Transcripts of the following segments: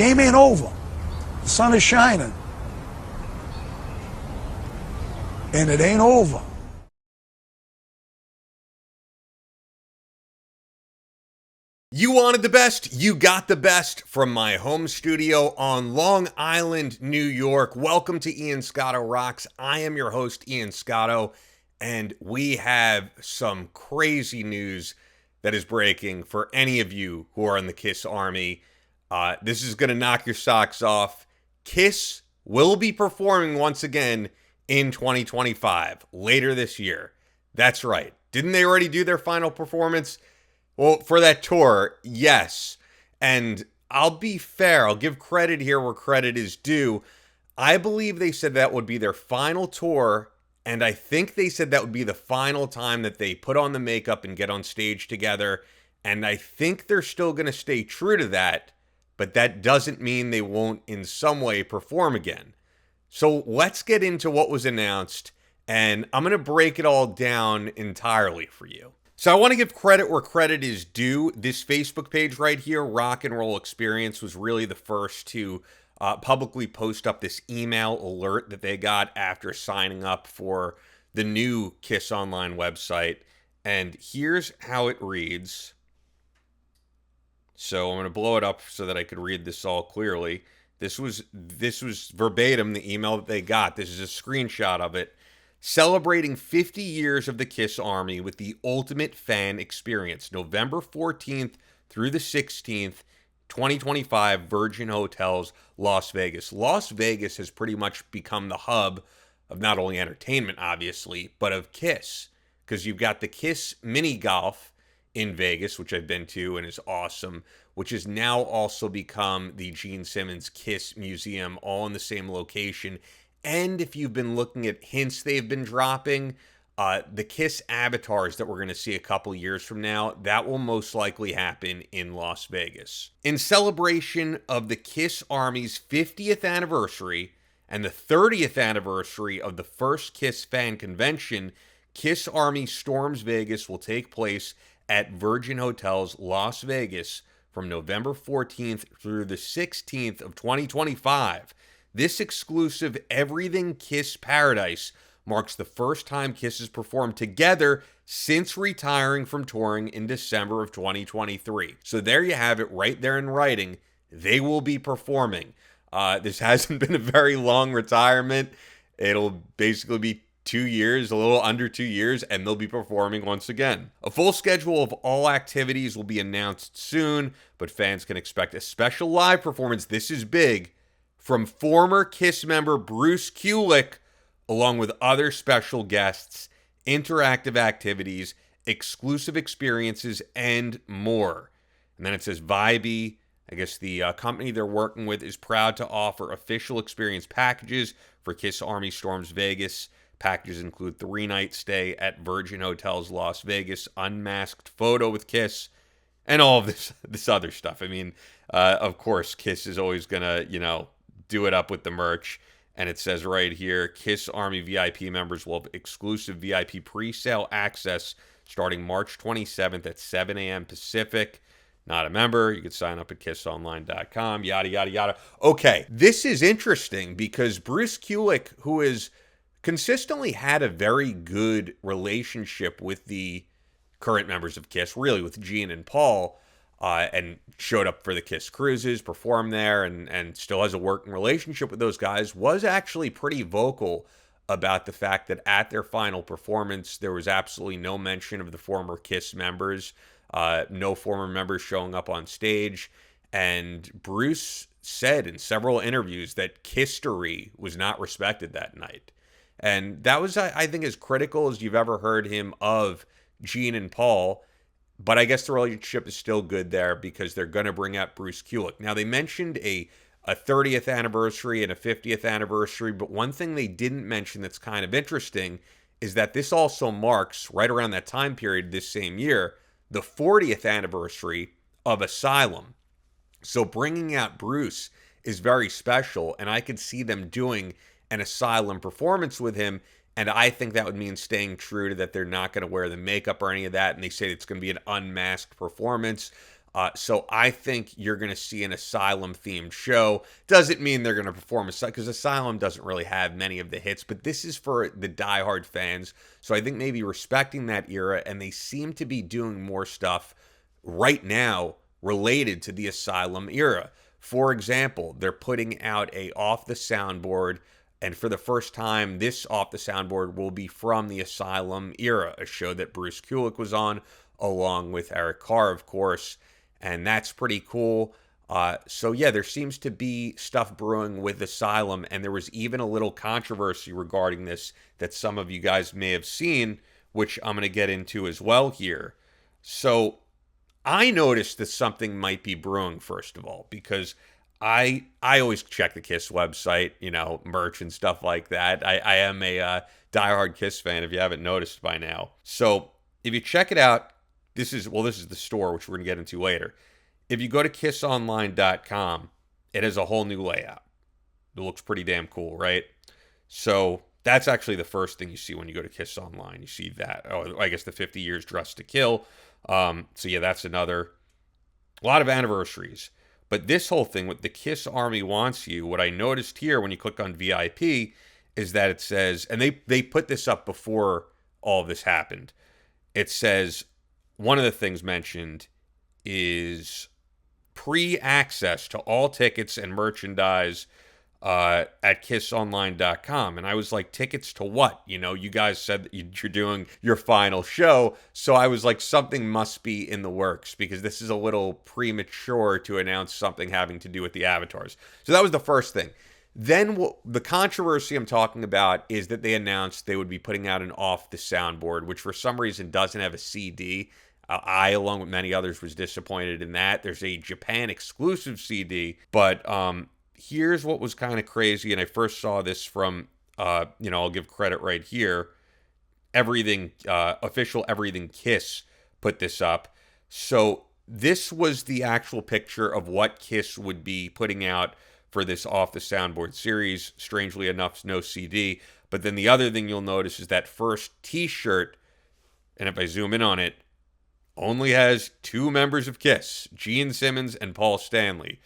Game ain't over. The sun is shining. And it ain't over. You wanted the best, you got the best from my home studio on Long Island, New York. Welcome to Ian Scotto Rocks. I am your host, Ian Scotto, and we have some crazy news that is breaking for any of you who are in the KISS Army. This is going to knock your socks off. KISS will be performing once again in 2025, later this year. That's right. Didn't they already do their final performance? Well, for that tour, yes. And I'll be fair. I'll give credit here where credit is due. I believe they said that would be their final tour, and I think they said that would be the final time that they put on the makeup and get on stage together. And I think they're still going to stay true to that, but that doesn't mean they won't in some way perform again. So let's get into what was announced, and I'm going to break it all down entirely for you. So I want to give credit where credit is due. This Facebook page right here, Rock and Roll Experience, was really the first to publicly post up this email alert that they got after signing up for the new KISS Online website. And here's how it reads. So I'm going to blow it up so that I could read this all clearly. This was verbatim the email that they got. This is a screenshot of it. Celebrating 50 years of the KISS Army with the ultimate fan experience. November 14th through the 16th, 2025, Virgin Hotels, Las Vegas. Las Vegas has pretty much become the hub of not only entertainment, obviously, but of KISS. Because you've got the KISS mini golf in Vegas, which I've been to and is awesome, which has now also become the Gene Simmons KISS Museum, all in the same location. And if you've been looking at hints they've been dropping, the KISS avatars that we're going to see a couple years from now, that will most likely happen in Las Vegas. In celebration of the KISS Army's 50th anniversary and the 30th anniversary of the first KISS fan convention, KISS Army Storms Vegas will take place at Virgin Hotels, Las Vegas from November 14th through the 16th of 2025. This exclusive Everything KISS paradise marks the first time KISS has performed together since retiring from touring in December of 2023. So there you have it right there in writing. They will be performing. This hasn't been a very long retirement. It'll basically be 2 years, a little under 2 years, and they'll be performing once again. A full schedule of all activities will be announced soon, but fans can expect a special live performance. This is big. From former KISS member Bruce Kulick, along with other special guests, interactive activities, exclusive experiences, and more. And then it says Vibey, I guess the company they're working with, is proud to offer official experience packages for KISS Army Storms Vegas. Packages include 3-night stay at Virgin Hotels Las Vegas, unmasked photo with KISS, and all of this other stuff. I mean, of course, KISS is always going to, do it up with the merch. And it says right here, KISS Army VIP members will have exclusive VIP pre-sale access starting March 27th at 7 a.m. Pacific. Not a member, you can sign up at kissonline.com, yada, yada, yada. Okay, this is interesting because Bruce Kulick, who has consistently had a very good relationship with the current members of KISS, really with Gene and Paul, and showed up for the KISS cruises, performed there, and still has a working relationship with those guys, was actually pretty vocal about the fact that at their final performance, there was absolutely no mention of the former KISS members, no former members showing up on stage. And Bruce said in several interviews that KISStory was not respected that night. And that was, I think, as critical as you've ever heard him of Gene and Paul. But I guess the relationship is still good there because they're going to bring up Bruce Kulick. Now, they mentioned a 30th anniversary and a 50th anniversary, but one thing they didn't mention that's kind of interesting is that this also marks, right around that time period this same year, the 40th anniversary of Asylum. So bringing out Bruce is very special, and I could see them doing an Asylum performance with him. And I think that would mean staying true to that they're not going to wear the makeup or any of that. And they say it's going to be an unmasked performance. So I think you're going to see an Asylum-themed show. Doesn't mean they're going to perform because Asylum doesn't really have many of the hits, but this is for the diehard fans. So I think maybe respecting that era, and they seem to be doing more stuff right now related to the Asylum era. For example, they're putting out a Off the Soundboard, and for the first time, this Off the Soundboard will be from the Asylum era, a show that Bruce Kulick was on, along with Eric Carr, of course. And that's pretty cool. So yeah, there seems to be stuff brewing with Asylum, and there was even a little controversy regarding this that some of you guys may have seen, which I'm going to get into as well here. So I noticed that something might be brewing, first of all, because I always check the KISS website, merch and stuff like that. I am a diehard KISS fan, if you haven't noticed by now. So if you check it out, this is the store, which we're going to get into later. If you go to kissonline.com, it has a whole new layout. It looks pretty damn cool, right? So that's actually the first thing you see when you go to Kiss Online. You see that. Oh, I guess the 50 years Dressed to Kill. So yeah, that's a lot of anniversaries. But this whole thing with the KISS Army Wants You, what I noticed here when you click on VIP is that it says, and they put this up before all of this happened. It says, one of the things mentioned is pre-access to all tickets and merchandise at kissonline.com. And I was like, tickets to what? You guys said that you're doing your final show. So I was like, something must be in the works, because this is a little premature to announce something having to do with the avatars. So that was the first thing. Then the controversy I'm talking about is that they announced they would be putting out an Off the Soundboard, which for some reason doesn't have a CD. I, along with many others, was disappointed in that. There's a Japan exclusive CD, but here's what was kind of crazy, and I first saw this from, I'll give credit right here. Official Everything KISS put this up. So this was the actual picture of what KISS would be putting out for this Off the Soundboard series. Strangely enough, no CD. But then the other thing you'll notice is that first t-shirt, and if I zoom in on it, only has 2 members of KISS, Gene Simmons and Paul Stanley.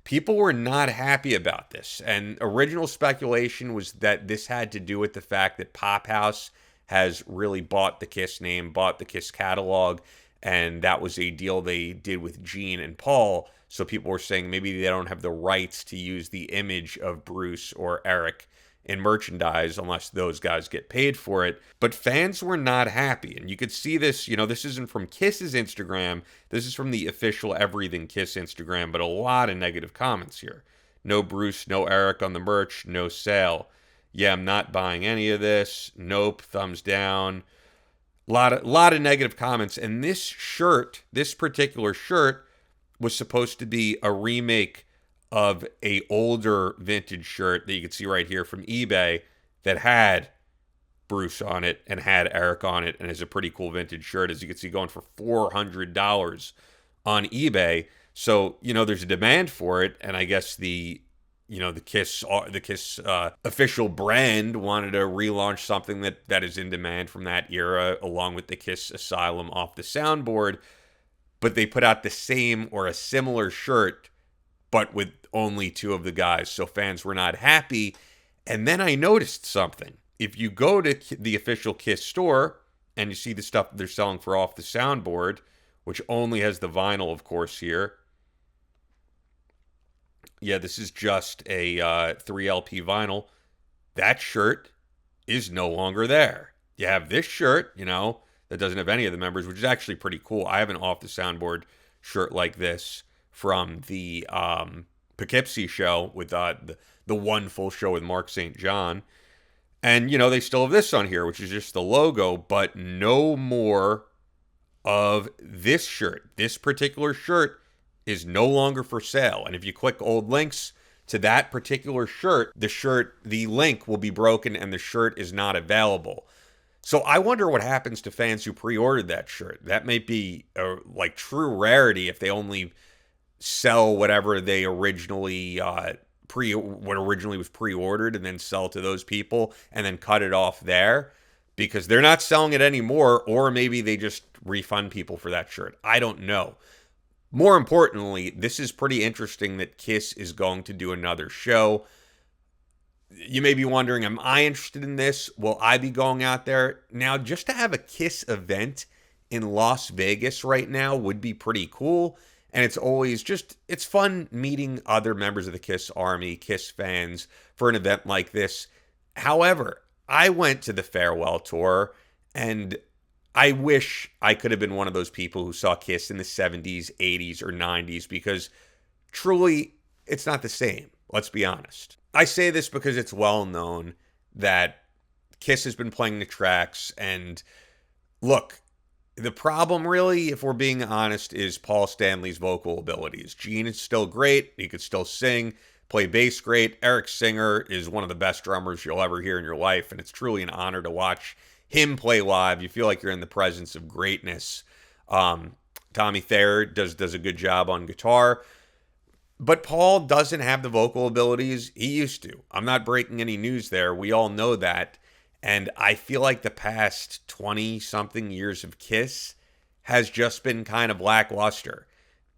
People were not happy about this, and original speculation was that this had to do with the fact that Pop House has really bought the KISS name, bought the KISS catalog, and that was a deal they did with Gene and Paul. So people were saying maybe they don't have the rights to use the image of Bruce or Eric in merchandise unless those guys get paid for it. But fans were not happy, and you could see this. This isn't from KISS's Instagram. This is from the official Everything KISS Instagram, but a lot of negative comments here. No Bruce, no Eric on the merch, no sale. Yeah, I'm not buying any of this. Nope, thumbs down. A lot of negative comments. And this particular shirt, was supposed to be a remake of a older vintage shirt that you can see right here from eBay that had Bruce on it and had Eric on it, and is a pretty cool vintage shirt, as you can see, going for $400 on eBay. So there's a demand for it, and I guess the KISS official brand wanted to relaunch something that is in demand from that era, along with the KISS Asylum Off the Soundboard. But they put out the same or a similar shirt, but with only 2 of the guys. So fans were not happy. And then I noticed something. If you go to the official KISS store and you see the stuff they're selling for Off the Soundboard, which only has the vinyl, of course, here. Yeah, this is just a 3LP vinyl. That shirt is no longer there. You have this shirt, that doesn't have any of the members, which is actually pretty cool. I have an Off the Soundboard shirt like this from the Poughkeepsie show with the one full show with Mark St. John. And, they still have this on here, which is just the logo, but no more of this shirt. This particular shirt is no longer for sale. And if you click old links to that particular shirt, the link will be broken and the shirt is not available. So I wonder what happens to fans who pre-ordered that shirt. That may be a true rarity if they only sell whatever they originally what originally was pre-ordered, and then sell to those people and then cut it off there, because they're not selling it anymore, or maybe they just refund people for that shirt. I don't know. More importantly, this is pretty interesting that Kiss is going to do another show. You may be wondering, am I interested in this? Will I be going out there? Now, just to have a Kiss event in Las Vegas right now would be pretty cool. And it's fun meeting other members of the Kiss Army, Kiss fans, for an event like this. However, I went to the farewell tour, and I wish I could have been one of those people who saw Kiss in the 70s, 80s, or 90s, because truly, it's not the same. Let's be honest. I say this because it's well known that Kiss has been playing the tracks, and look, the problem really, if we're being honest, is Paul Stanley's vocal abilities. Gene is still great. He could still sing, play bass great. Eric Singer is one of the best drummers you'll ever hear in your life, and it's truly an honor to watch him play live. You feel like you're in the presence of greatness. Tommy Thayer does a good job on guitar. But Paul doesn't have the vocal abilities he used to. I'm not breaking any news there. We all know that. And I feel like the past 20-something years of Kiss has just been kind of lackluster.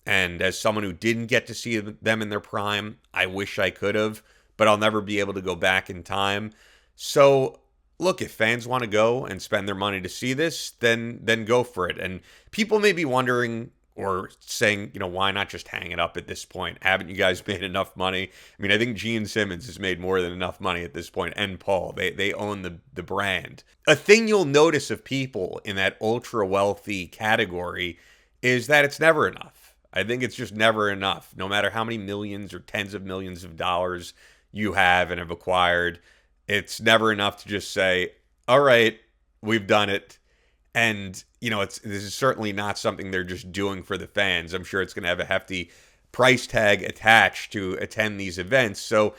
And as someone who didn't get to see them in their prime, I wish I could have, but I'll never be able to go back in time. So, look, if fans want to go and spend their money to see this, then go for it. And people may be wondering or saying, why not just hang it up at this point? Haven't you guys made enough money? I mean, I think Gene Simmons has made more than enough money at this point, and Paul. They own the brand. A thing you'll notice of people in that ultra wealthy category is that it's never enough. I think it's just never enough. No matter how many millions or tens of millions of dollars you have and have acquired, it's never enough to just say, all right, we've done it. And, this is certainly not something they're just doing for the fans. I'm sure it's going to have a hefty price tag attached to attend these events. So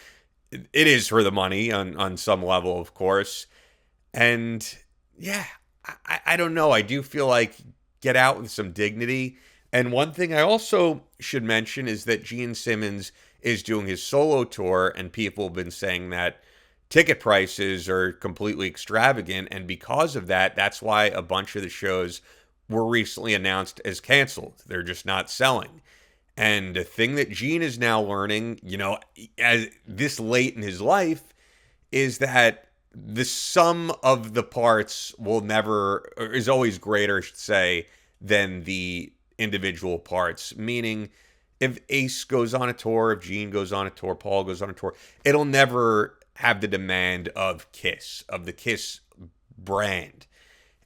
it is for the money on some level, of course. And yeah, I don't know. I do feel like get out with some dignity. And one thing I also should mention is that Gene Simmons is doing his solo tour, and people have been saying that ticket prices are completely extravagant, and because of that, that's why a bunch of the shows were recently announced as canceled. They're just not selling. And a thing that Gene is now learning, as this late in his life, is that the sum of the parts is always greater, I should say, than the individual parts. Meaning, if Ace goes on a tour, if Gene goes on a tour, Paul goes on a tour, it'll never have the demand of Kiss, of the Kiss brand.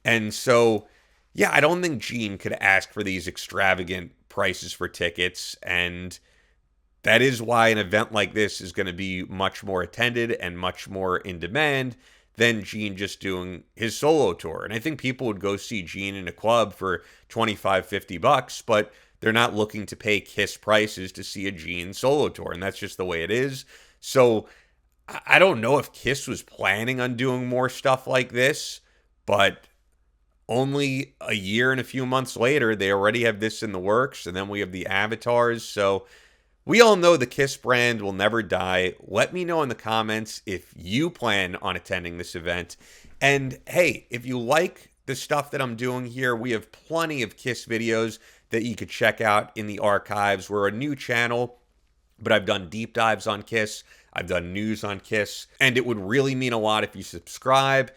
And so, yeah, I don't think Gene could ask for these extravagant prices for tickets. And that is why an event like this is going to be much more attended and much more in demand than Gene just doing his solo tour. And I think people would go see Gene in a club for $25-$50, but they're not looking to pay Kiss prices to see a Gene solo tour. And that's just the way it is. So I don't know if Kiss was planning on doing more stuff like this, but only a year and a few months later, they already have this in the works, and then we have the avatars. So we all know the Kiss brand will never die. Let me know in the comments if you plan on attending this event. And hey, if you like the stuff that I'm doing here, we have plenty of Kiss videos that you could check out in the archives. We're a new channel, but I've done deep dives on Kiss. I've done news on Kiss, and it would really mean a lot if you subscribe.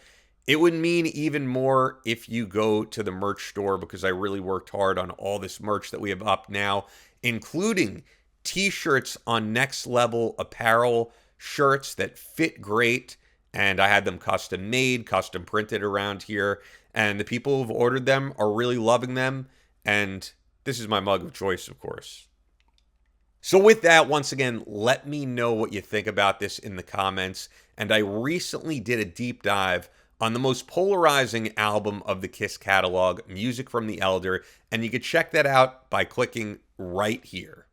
It would mean even more if you go to the merch store, because I really worked hard on all this merch that we have up now, including t-shirts on Next Level Apparel, shirts that fit great, and I had them custom made, custom printed around here, and the people who've ordered them are really loving them, and this is my mug of choice, of course. So with that, once again, let me know what you think about this in the comments. And I recently did a deep dive on the most polarizing album of the Kiss catalog, Music from the Elder, and you can check that out by clicking right here.